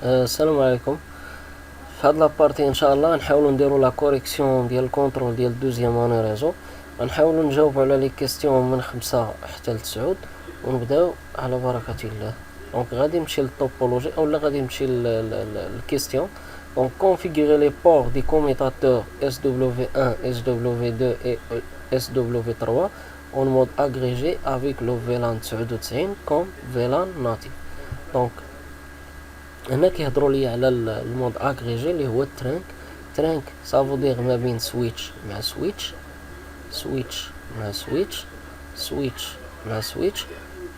السلام عليكم. في هاد لابارتي ان شاء الله نحاولوا نديروا لا كوريكسيون ديال الكونترول ديال دوزيام اني ريزو. غنحاولوا نجاوبوا على لي كيستيون من 5 حتى ل 9 ونبداو على بركه الله. دونك غادي نمشي للطوبولوجي اولا غادي نمشي للكيستيون. دونك configurer les ports des commutateurs SW1, SW2 et SW3 en mode agrégé avec le VLAN 99 comme VLAN natif. دونك هنا كيهضروا لي على المود اغريجي اللي هو الترانك. ترانك سافو دير ما بين سويتش مع سويتش، سويتش مع سويتش، سويتش مع سويتش،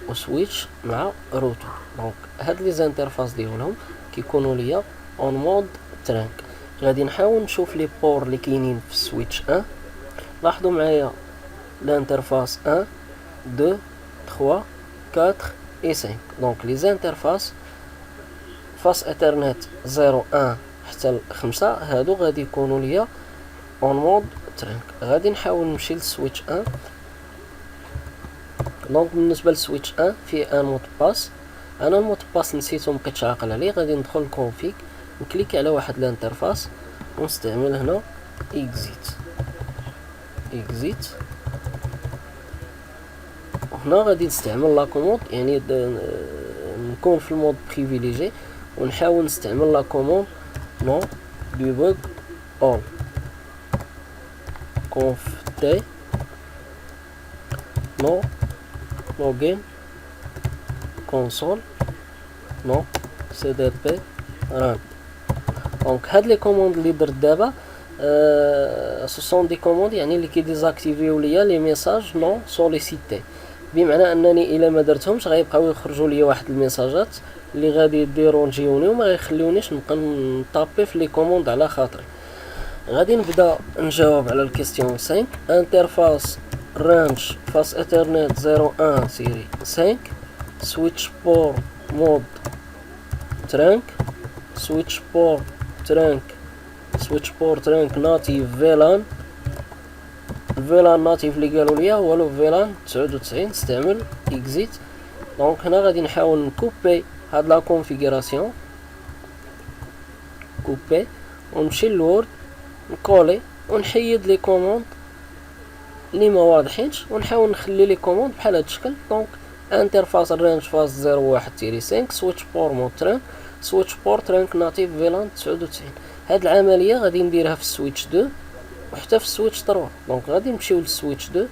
وسويتش مع روتور. دونك هاد لي زانترفاس ديالهم كيكونوا ليا اون مود ترانك. غادي نحاول نشوف لي بور اللي كاينين في سويتش 1. لاحظوا معايا الانترفاس 1 2 3 4 et 5. دونك لي زانترفاس فاس ايثرنت 01 حتى ل 5 هادو غادي يكونوا ليا اون مود ترانك. غادي نحاول نمشي للسويتش 1. دونك بالنسبه للسويتش 1 فيه ان مود باس. انا المود باس نسيتو مبقيتش عاقل عليه. غادي ندخل للكونفيك نكليك على واحد الانترفاس ونستعمل هنا اكزيت. هنا غادي نستعمل لا كوموند، يعني نكون في المود بريفيليجي ونحاول نستعمل لا كوموند نو ديبوغ اول conf t نو لوجين كونسول نو سي دي بي ران. دونك هاد لي كوموند اللي درت دابا سو سون دي كوموند يعني اللي كيديزاكتيفيو ليا لي ميساج نو سوليسيتي، بمعنى انني الا ما درتهمش غيبقاو يخرجوا لي واحد الميساجات اللي غادي ديرونجيوني وما غيخليونيش نبقى نطابي في لي كوموند على خاطري. غادي نبدا نجاوب على الكيستيون 5. انترفاس رانج فاس ايثرنت 01 سيري 5 سويتش بور مود ترانك سويتش بور ترانك سويتش بور ترانك ناتيف فيلان. الفيلان ناتيف اللي قالوا لي هو لو فيلان 99. استعمل اكزيت. دونك هنا غادي نحاول نكوبي هاد لا كونفيغوراسيون، كوبي ونمشي للورد نكولي ونحيد لي كوموند اللي ما واضحينش ونحاول نخلي لي كوموند بحال هاد الشكل. دونك انترفاس رانج فاس 01 تيري 5 سويتش بور مود ترانك سويتش بور ترانك ناتيف فيلان 99. هاد العمليه غادي نديرها في السويتش 2 وحتى في السويتش 3. دونك غادي نمشيو للسويتش 2.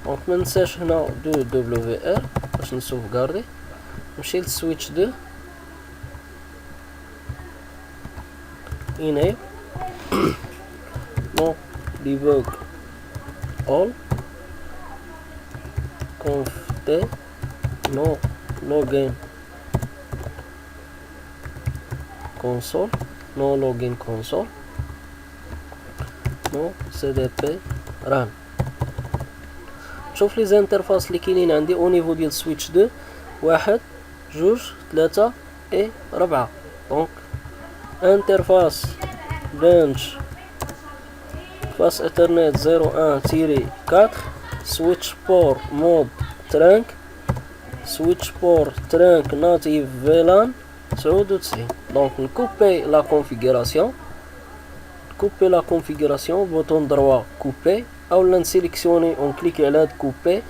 دونك ما ننساش هنا دو دبليو ار باش نسوفغاردي. نمشي للسويتش 2 enable no debug all conf t no login console no login console no cdp run. شوف لي زانترفاس اللي كاينين عندي او نيفو ديال سويتش 2 1 2 3 اي 4. دونك انترفاس رانج فاس ايثرنت 01 تيري 4 سويتش بور مود ترانك سويتش بور ترانك ناتيف فيلان 99. دونك نكوبي لا كونفيغوراسيون، كوبي لا كونفيغوراسيون بوطون دروا كوبي اولا نسيليكسيوني ونكليكي على هاد كوبي.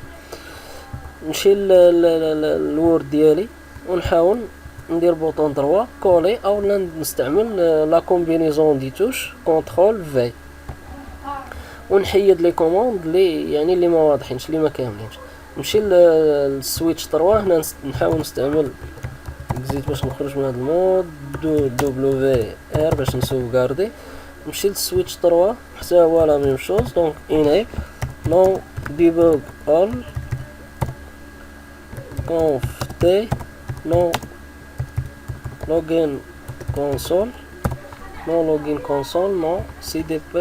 نمشي للوورد ديالي ونحاول ندير بوطون دروا كولي اولا نستعمل لا كومبينيزون دي توش كونترول في ونحيد لي كوموند اللي يعني اللي ما واضحينش اللي ما كاملينش. نمشي للسويتش 3. هنا نحاول نستعمل اكزيت باش نخرج من هذا المود دو دبليو ار باش نسوفغاردي. نمشي للسويتش 3 حتى هو لا ميم شوز. دونك انيب نو ديبوغ اول conf t no login console no login console no cdp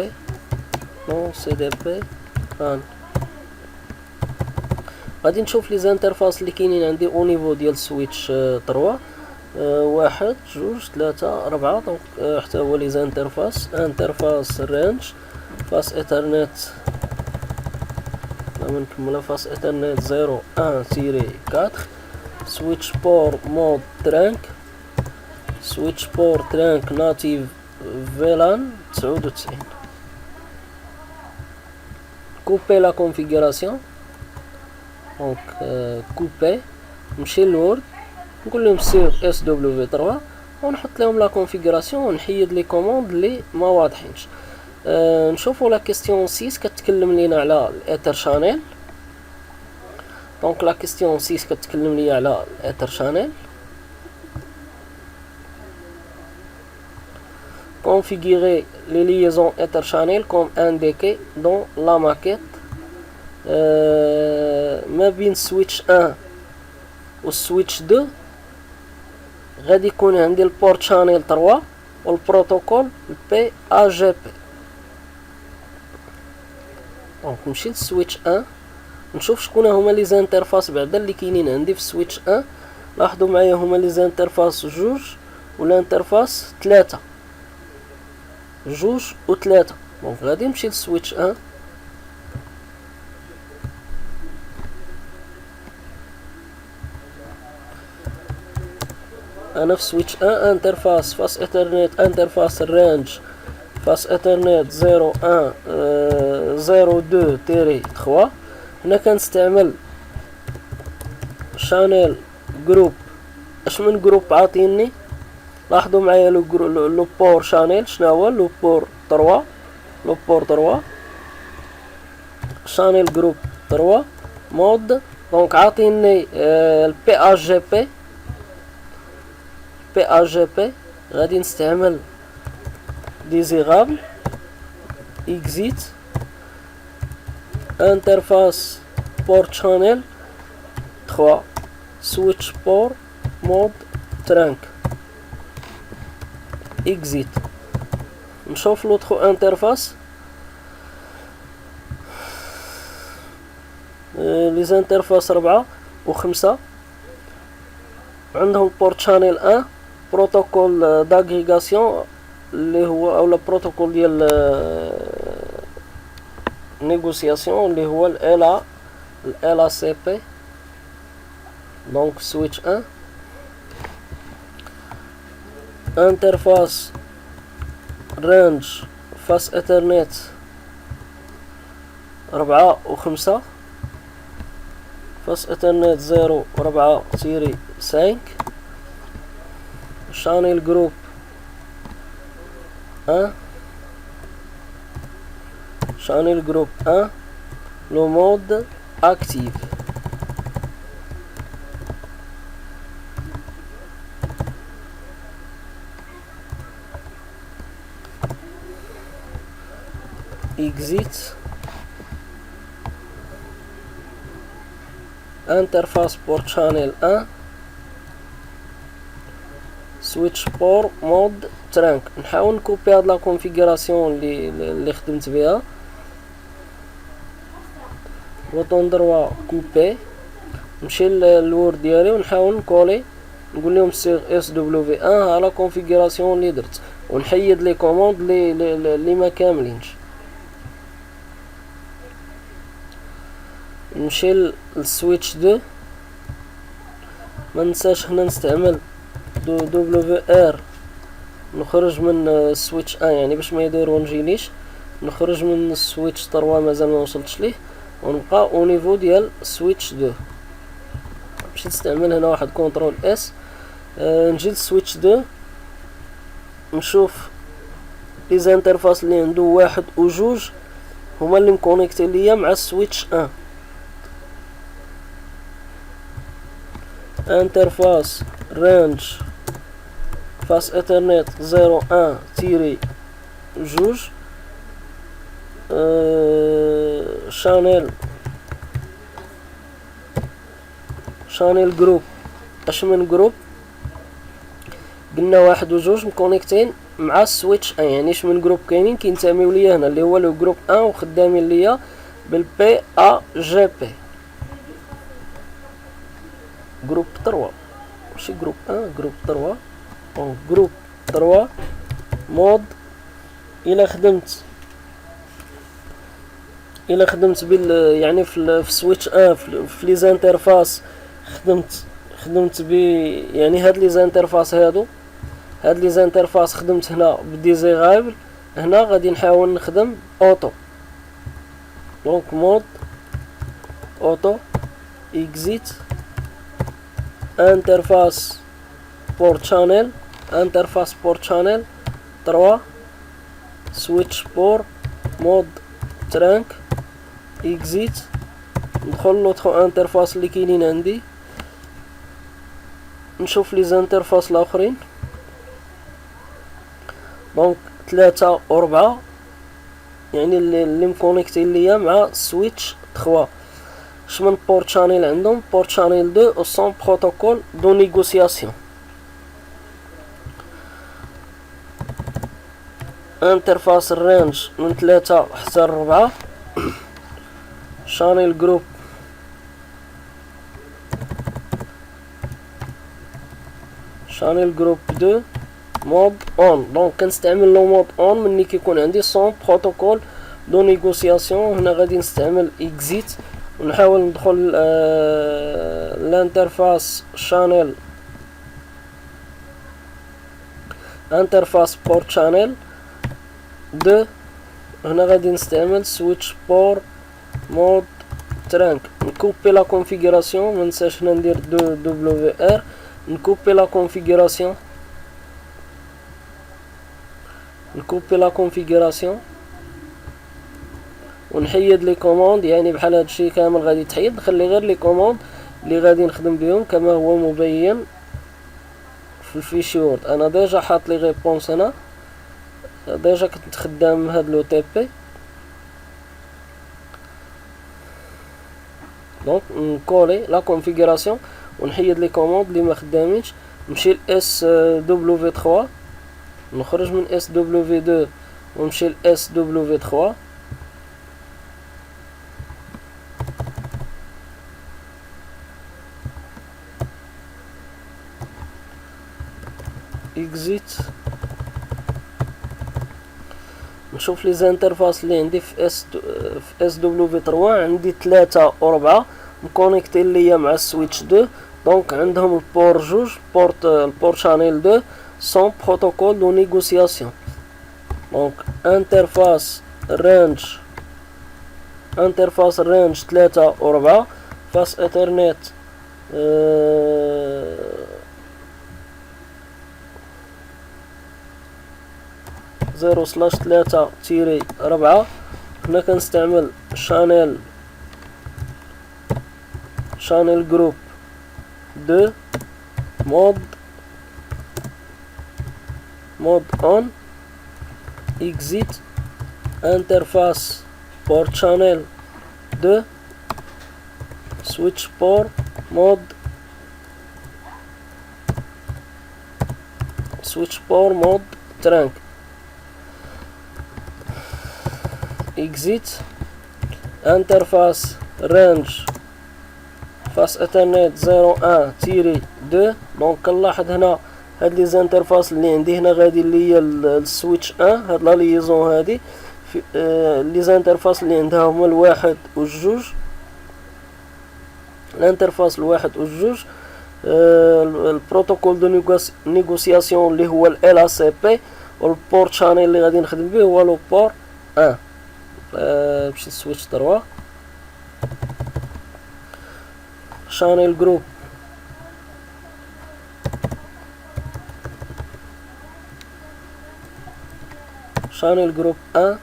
no cdp run. غادي نشوف لي زانترفاس اللي كاينين عندي او نيفو ديال سويتش 3 1 2 3 4. دونك حتى هو لي زانترفاس انترفاس رانج فاس ايثرنت نكملها فاس ايثرنت 01 تيري 4 سويتش بور مود ترانك سويتش بور ترانك ناتيف فيلان 99. كوبي لا كونفيغوراسيون، دونك كوبي، نمشي للوورد نقول لهم سير اس دبليو 3 ونحط لهم لا كونفيغوراسيون ونحيد لي كوموند اللي ما واضحينش. نشوفوا لا كيستيون 6 كتكلم لينا على الايثر شانيل. دونك لا كيستيون 6 كتكلم لي على الايثر شانيل. configurer les liaisons Ether Channel comme indiqué dans la maquette. ما بين switch 1 و switch 2 غادي يكون عندي البورت شانيل 3 والبروتوكول بي ا جي بي. دونك نمشي للسويتش 1 نشوف شكون هما لي زانترفاس بعدا اللي كاينين عندي في سويتش 1. لاحظوا معايا هما لي زانترفاس 2 والانترفاس 3، 2 و 3. دونك غادي نمشي للسويتش 1 انا في سويتش 1 انترفاس فاس ايثرنت انترفاس رانج فاس ايثرنت 01 02 تيري 3. هنا كنستعمل شانيل جروب. اش من جروب عاطيني؟ لاحظوا معايا لو بور شانيل شنو هو؟ لو بور 3 لو بور 3 شانيل جروب 3 مود. دونك عاطيني البي ا جي بي بي ا جي بي. غادي نستعمل ديزيغابل اكزيت انترفاس بورت شانيل 3 سويتش بور مود ترانك اكزيت. نشوف لوطخو انترفاس لي زانترفاس 4 و 5 عندهم بورت شانيل 1 بروتوكول داغريغاسيون اللي هو اولا بروتوكول ديال نيغوسياسيون اللي هو الالا سي بي. دونك سويتش 1 انترفاس رانج فاس ايثرنت 4 و 5 فاس ايثرنت 0 و 4 تيري 5 شانيل جروب 1 شانيل جروب 1 لو مود اكتيف. exit interface port channel 1 switch port mode trunk. نحاول نكوبي هاد لا كونفيغوراسيون اللي خدمت بها. بوطون دروا كوبي نمشي للوورد ديالي ونحاول نكولي نقول لهم سيغ اس دبليو في 1 ها لا كونفيغوراسيون اللي درت ونحيد لي كوموند اللي ما كاملينش. نمشي للسويتش 2 ما ننساش هنا نستعمل دبليو في ار. نخرج من السويتش 1 يعني باش ما يديرونجينيش. نخرج من السويتش 3 مازال ما وصلتش ليه ونبقى او نيفو ديال سويتش 2. نمشي نستعمل هنا واحد كونترول اس. نجي للسويتش 2 نشوف لي زانترفاس اللي عنده 1 و 2 هما اللي مكونيكتي ليا مع السويتش 1. انترفاس رانج فاس ايثرنت 01 تيري 2 شانيل جروب. اش من جروب؟ قلنا 1 و 2 مكونيكتين مع السويتش 1 يعني اش من جروب كاينين كينتميو ليا هنا اللي هو لو جروب 1 وخدامين ليا بالبي ا جي بي. جروب 3 ماشي جروب 1 جروب 3 دونك جروب 3 مود. الا خدمت بال يعني في سويتش 1 في لي زانترفاس خدمت ب يعني هاد لي زانترفاس هادو هاد لي زانترفاس خدمت هنا بديزيغابل، هنا غادي نحاول نخدم اوتو. دونك مود اوتو اكزيت انترفاس بورت شانيل، انترفاس بورت شانيل 3 سويتش بور مود ترانك اكزيت. ندخل لوطخ انترفاس اللي كاينين عندي، نشوف لي زانترفاس الاخرين. دونك 3 و 4 يعني اللي مكونيكتين ليا مع سويتش 3. شمن بورت شانيل عندهم؟ بورت شانيل 2 و سون بروتوكول دو نيغوسياسيون. انترفاس الرينج من 3 حتى 4. شانيل جروب شانيل جروب 2 مود اون. دونك كنستعمل لو مود اون ملي كيكون عندي سون بروتوكول دو نيغوسياسيون. هنا غادي نستعمل اكزيت ونحاول ندخل الانترفاس شانيل انترفاس بورت شانيل 2. هنا غادي نستعمل سويتش بور مود ترانك. نكوبي لا كونفيغوراسيون، منساش هنا ندير دبليو ار. نكوبي لا كونفيغوراسيون، نكوبي لا كونفيغوراسيون ونحيد لي كوموند. يعني بحال هادشي كامل غادي تحيد، نخلي غير لي كوموند اللي غادي نخدم بهم كما هو مبين في الفيشي وورد. انا ديجا حاط لي ريبونس، هنا ديجا كنت خدام هاد لو تي بي. دونك نكولي لا كونفيغوراسيون ونحيد لي كوموند اللي ما خدامينش. نمشي ل اس دبليو 3، نخرج من اس دبليو 2 ونمشي ل اس دبليو 3. اكزيت. نشوف لي زانترفاس اللي عندي في اس دبليو 3. عندي 3 و 4 مكونيكتين ليا مع السويتش 2. دونك عندهم البور جوج البور شانيل 2 سون بروتوكول دو نيغوسياسيون. دونك انترفاس رينج 3 و 4 فاس ايثرنت 0/3-4. هنا كنستعمل شانيل جروب 2 مود اون اكزيت انترفاس بورت شانيل 2 سويتش بور مود ترانك اكزيت انترفاس رينج فاس ايثرنت 0/1-2. دونك كنلاحظ هنا هاد لي زانترفاس اللي عندي هنا غادي ليا السويتش 1. هاد لا ليزون هادي لي زانترفاس اللي عندها هما الواحد والجوج. الانترفاس الواحد والجوج البروتوكول دو نيغوسياسيون اللي هو ال ا سي بي، والبورت شانيل اللي غادي نخدم به هو لو بور 1. باش نسويتش 3 شانيل جروب شانيل جروب 1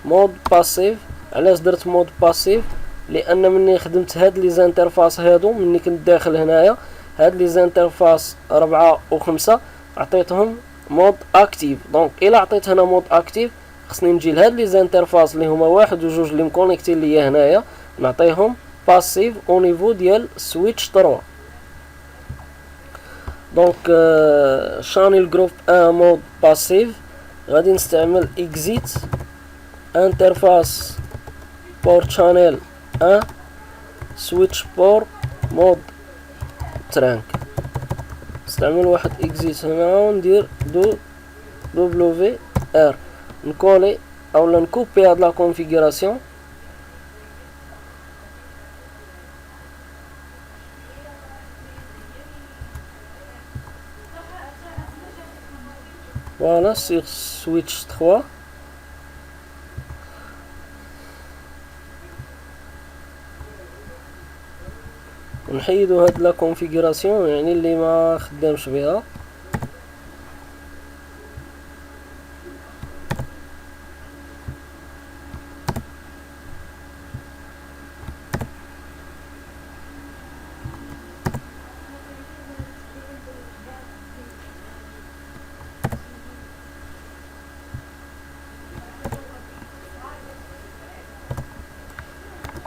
مود باسيف. علاش درت مود باسيف؟ لان مني خدمت هاد لي زانترفاس هادو مني كنت داخل هنايا، هاد لي زانترفاس 4 و 5 عطيتهم مود اكتيف. دونك الا عطيت هنا مود اكتيف خصني نجي لهاد لي زانترفاس اللي هما واحد و جوج اللي مكونيكتين ليا هنايا نعطيهم باسيف او نيفو ديال سويتش 3. دونك شانيل جروب 1 مود باسيف غادي نستعمل اكزيت انترفاس بورت شانيل 1 سويتش بور مود ترانك. نستعمل واحد اكزيت هنا وندير دبليو ار. نكولي اولا نكوبي هاد لا كونفيغوراسيون Voilà, sur switch 3. ونحيدو هاد لا كونفيغوراسيون يعني اللي ما خدامش بها.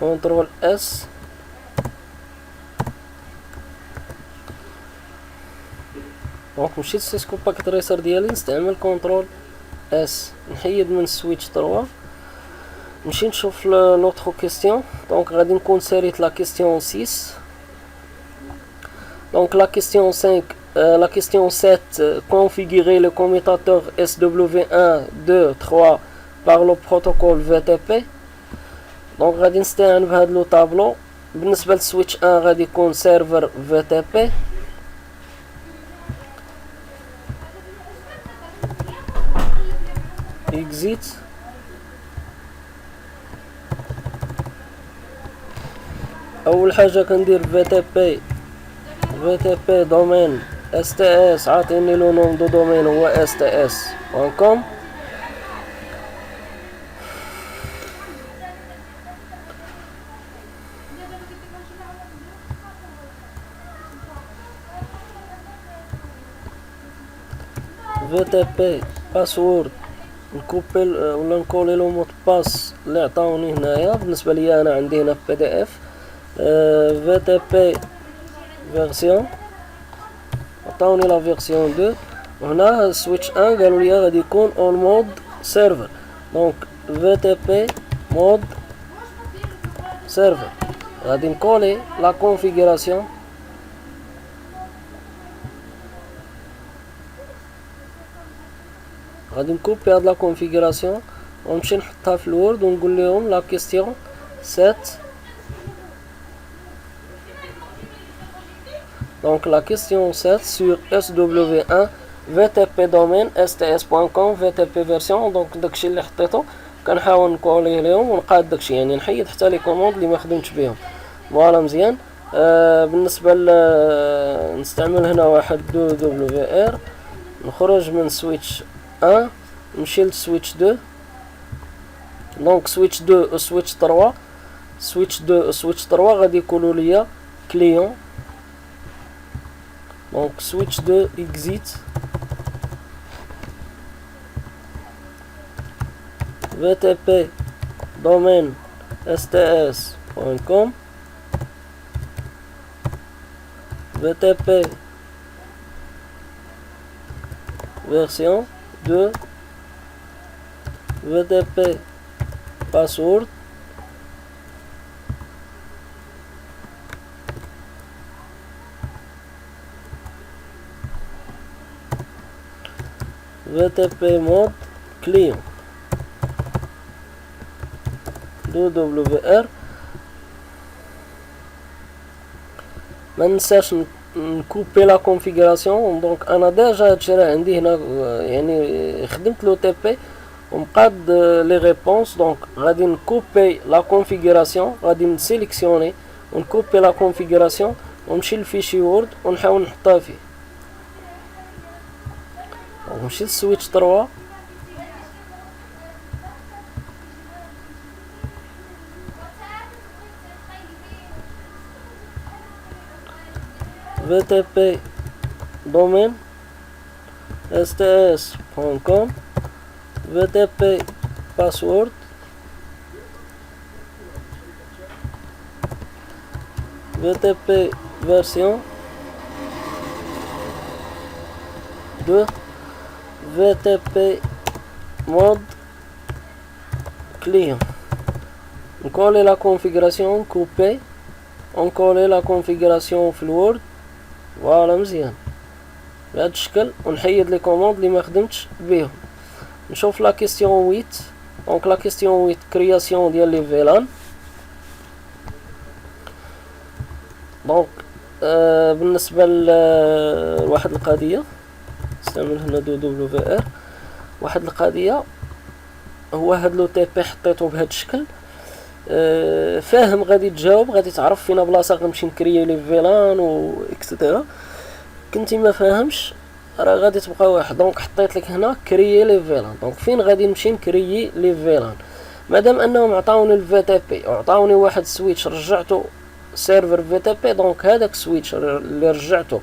كنترول اس دونك مشيت سيسكو باكيت ريسر ديالي نستعمل كنترول اس، نحيد من سويتش 3، نمشي نشوف لوطخ كيستيون. دونك غادي نكون ساليت لا كيستيون 6. دونك لا كيستيون 5 la question 7, configurer le commutateur SW1, 2, 3 par le protocole VTP. دونك غادي نستعين بهاد لو طابلو. بالنسبه للسويتش 1 غادي يكون سيرفر VTP. exit. اول حاجه كندير VTP دومين STS، عاطيني لو نوم دو دومين هو STS.com. VTP باسورد نكوبي ولا نكولي لو مود باس اللي عطاوني هنايا. بالنسبه ليا انا عندي هنا في PDF VTP فيرسيون، عطاوني لا فيرسيون 2. وهنا سويتش 1 قالوا لي غادي يكون اون مود سيرفر. دونك VTP مود سيرفر غادي نكولي لا كونفيغوراسيون. غادي نكوبي هاد لا كونفيغوراسيون ونمشي نحطها في الوورد ونقول لهم لا كيستيون 7. Donc la question 7 sur SW1 VTP domaine STS.com VTP version. donc داكشي اللي حطيته كنحاول نكوليه لهم ونقاد داكشي، يعني نحيد حتى لي كوموند اللي ما خدمتش بهم. فوالا مزيان. بالنسبه نستعمل هنا واحد WR. نخرج من سويتش 1 نمشي لسويتش 2. دونك سويتش 2 و سويتش 3. سويتش 2 و سويتش 3 غادي يكونوا ليا كليون. Donc switch 2 exit VTP domaine STS.com VTP version 2 VTP password VTP mode client WR. ما ننساش نكوبي لا كونفيغوراسيون. دونك انا ديجا هادشي راه عندي هنا، يعني خدمت لو تي بي ومقاد لي ريبونس. دونك غادي نكوبي لا كونفيغوراسيون، غادي نسيليكسيوني ونكوبي لا كونفيغوراسيون ونمشي للفيشي وورد ونحاول نحطها فيه. ونمشي للسويتش 3. VTP domaine STS.com VTP password VTP version 2 VTP mode client. نكولي لا كونفيغوراسيون كوبي ونكولي لا كونفيغوراسيون في الوورد. فوالا مزيان بهذا الشكل. ونحيد لي كوموند اللي ما خدمتش بهم. نشوف لا كيستيون 8. دونك لا كيستيون 8 كرياسيون ديال لي فيلان. دونك بالنسبه لواحد القضيه نستعمل هنا WR. واحد القضيه، هو هاد لو تي بي حطيتو بهاد الشكل، فاهم غادي تجاوب، غادي تعرف فين بلاصه غنمشي نكريي لي فيلان و اكسيتيرا. كنتي ما فاهمش راه غادي تبقى واحد. دونك حطيت لك هنا كريي لي فيلان. دونك فين غادي نمشي نكريي لي فيلان؟ مادام انهم عطاوني الفي تي بي وعطاوني واحد سويتش رجعته سيرفر في تي بي، دونك هذاك السويتش اللي رجعته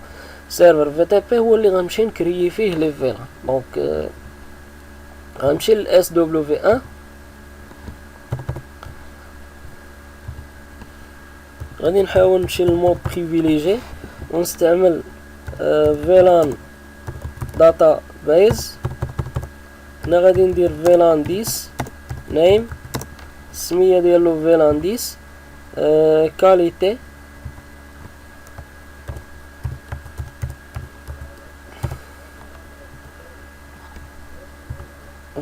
سيرفر في تي بي هو اللي غنمشي نكريي فيه لي فيلان. دونك غنمشي للاس دبليو في 1، غادي نحاول نمشي للمود بريفيليجي ونستعمل فيلان داتا بايز. هنا غادي ندير فيلان 10 نيم، السميه ديالو فيلان 10، كاليتي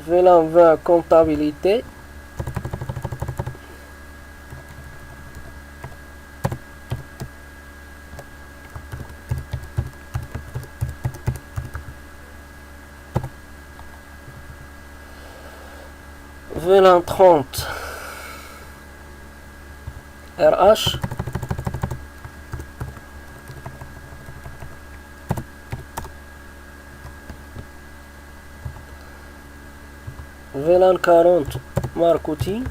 فيلان 20 كونتابيليتي، فيلان 30 RH، فيلان 40 ماركوتي،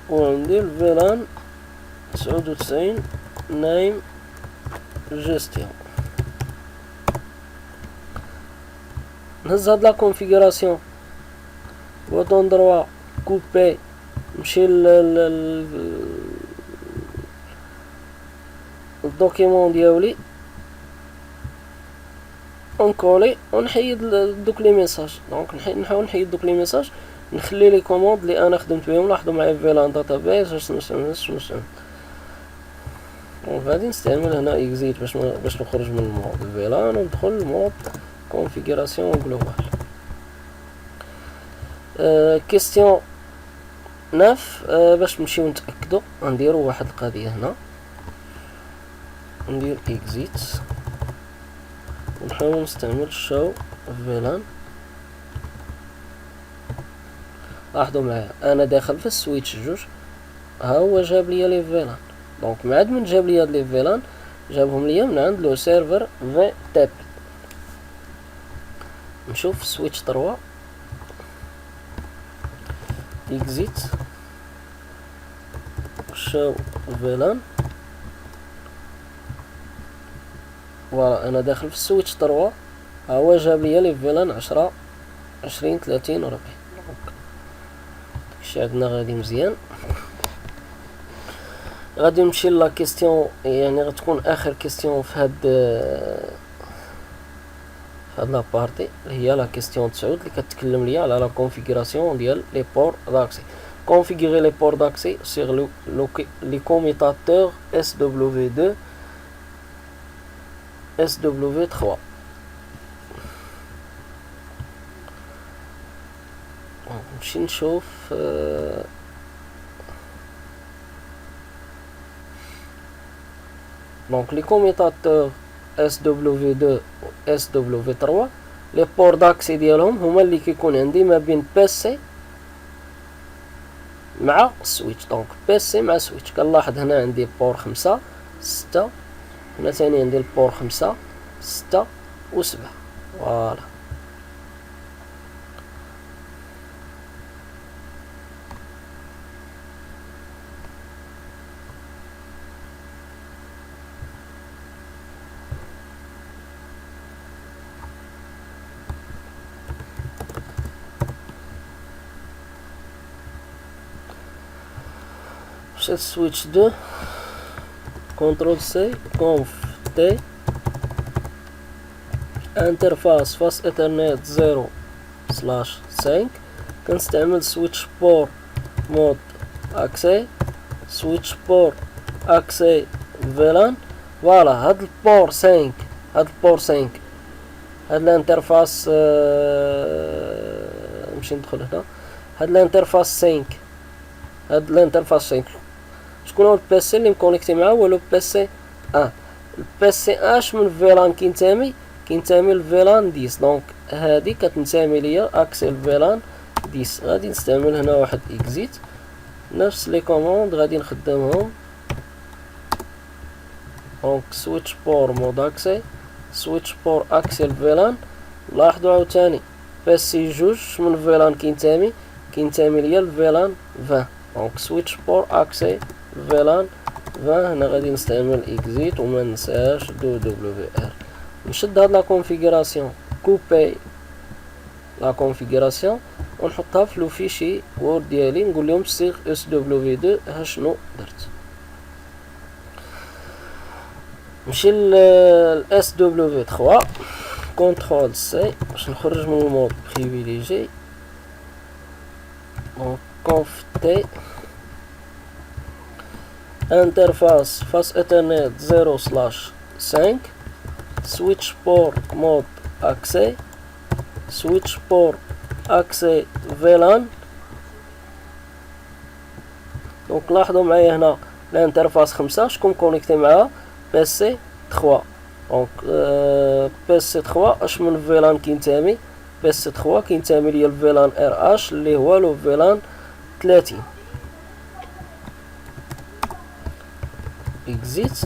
وندير فيلان 99 نايم جيستيون. نهز هاد لا كونفيغوراسيون بوطون دروا كوبي، نمشي الدوكيمون ديالي ونكولي ونحيد دوك لي ميساج. دونك نحاول نحيد دوك لي ميساج، نخلي لي كوموند اللي انا خدمت بهم. لاحظوا معايا فيلان داتابيس واش نستعمل. وغادي نستعمل هنا اكزيت باش نخرج من المود فيلان وندخل المود كونفيغوراسيون جلوبال. كيستيون 9 باش نمشيو نتاكدوا غنديروا واحد القضيه هنا، ندير اكزيت ونحاول نستعمل شو فيلان. لاحظوا معايا انا داخل في السويتش جوج، ها هو جاب لي لي فيلان. دونك معاد من جاب لي هاد لي فيلان جابهم لي من عند لو سيرفر في تي بي. نشوف سويتش 3 اكزيت شو فيلان. فوالا انا داخل في السويتش 3، ها هو جاب لي لي فيلان 10 20 30 و 40. داكشي عندنا غادي مزيان. غادي نمشي لا كيستيون، يعني غتكون اخر كيستيون في هاد لابارتي، اللي هي لا كيستيون 9 اللي كتكلم ليا على لا كونفيغوراسيون ديال لي بور داكسي. configurer les ports d'accès sur les commutateurs SW2 SW3. نمشي نشوف donc les commutateurs SW2 و SW3 les ports d'accès ديالهم هما اللي كيكون عندي ما بين PC مع السويتش. دونك PC مع سويتش. كنلاحظ هنا عندي بور 5 6، هنا ثاني عندي البور 5 6 و 7. فوالا مشيت سويتش 2 كونترول سي كونف تي انترفاس فاس ايثرنت 0/5. كنستعمل سويتش بور مود اكسي سويتش بور اكسي فيلان. فوالا هاد البور 5 هاد البور 5 هاد الانترفاس نمشي ندخل هنا هاد الانترفاس 5 هاد الانترفاس 5 شكون هو البيسي اللي مكونيكتي معاه؟ هو لو بيسي البيسي اش من فيلان كينتمي لفيلان 10 دونك هادي كتنتمي ليا اكسي الفيلان 10. غادي نستعمل هنا واحد اكزيت نفس لي كوموند غادي نخدمهم دونك سويتش بور مود اكسي سويتش بور اكسي الفيلان. لاحظوا عاوتاني بيسي جوج من فيلان كينتمي ليا الفيلان 20 دونك سويتش بور اكسي فيلان 20. هنا غادي نستعمل اكزيت وما ننساش دو دبليو ار. نشد هاد لا كونفيغوراسيون كوبي لا كونفيغوراسيون ونحطها في لو فيشي وورد ديالي نقول لهم سيغ اس دبليو 2 ها شنو درت. نمشي ل اس دبليو 3 كونترول سي باش نخرج من المود بريفيليجي دونك كونف تي انترفاس فاس ايثرنت 0/5 سويتش بور مود اكسي سويتش بور اكسي فيلان. دونك لاحظوا معايا هنا الانترفاس 5 شكون كونيكتي معاها؟ بيسي 3 دونك بيسي 3 اش من فيلان كينتمي؟ بيسي 3 كينتمي ليا الفيلان ار اش اللي هو لو فيلان 30. اكزيت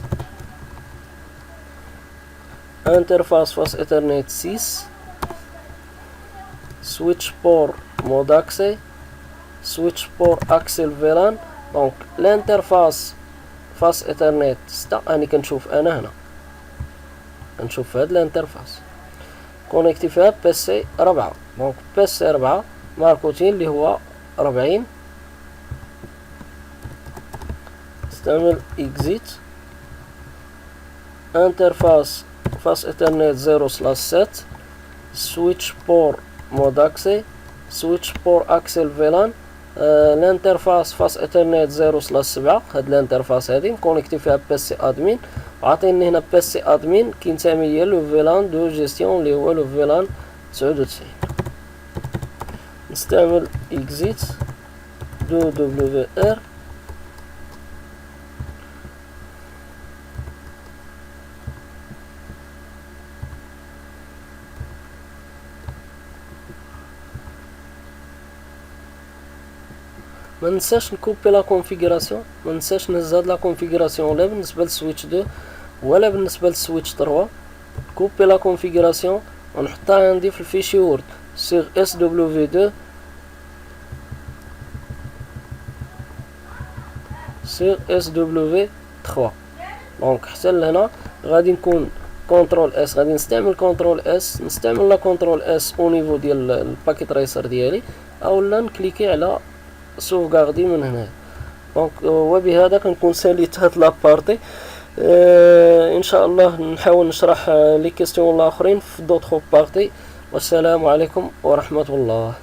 انترفاس فاس ايثرنت 6 سويتش بور مود اكسي سويتش بور اكسي الفيلان. دونك الانترفاس فاس ايثرنت 6 راني كنشوف انا هنا كنشوف هاد الانترفاس كونيكتي فيها بيسي 4 دونك بيسي 4 ماركوتين اللي هو 40. استعمل اكزيت انترفاس فاس ايثرنت 0/7 سويتش بور مود اكسي سويتش بور اكسي الفيلان. الانترفاس فاس ايثرنت 0/7 هاد الانترفاس هادي مكونيكتي فيها بيسي ادمين وعطيني هنا بيسي ادمين كينتمي ليا لو فيلان دو جيستيون اللي هو لو فيلان 99. نستعمل اكزيت دو دبليو ار ما ننساش نكوبي لا كونفيغوراسيون ما ننساش نزاد لا كونفيغوراسيون لا بالنسبه للسويتش 2 ولا بالنسبه للسويتش 3. كوبي لا كونفيغوراسيون ونحطها عندي في الفيشي وورد سيغ اس دبليو 2 سيغ اس دبليو 3. دونك حتى لهنا غادي نكون كونترول اس غادي نستعمل كونترول اس نستعمل لا كونترول اس او نيفو ديال الباكيت رايسر ديالي اولا نكليكي على سوفغاردي من هنا. دونك وبهذا كنكون ساليت هاد لابارتي. ان شاء الله نحاول نشرح لي كيستيون الاخرين في دوطخ بارتي. والسلام عليكم ورحمه الله.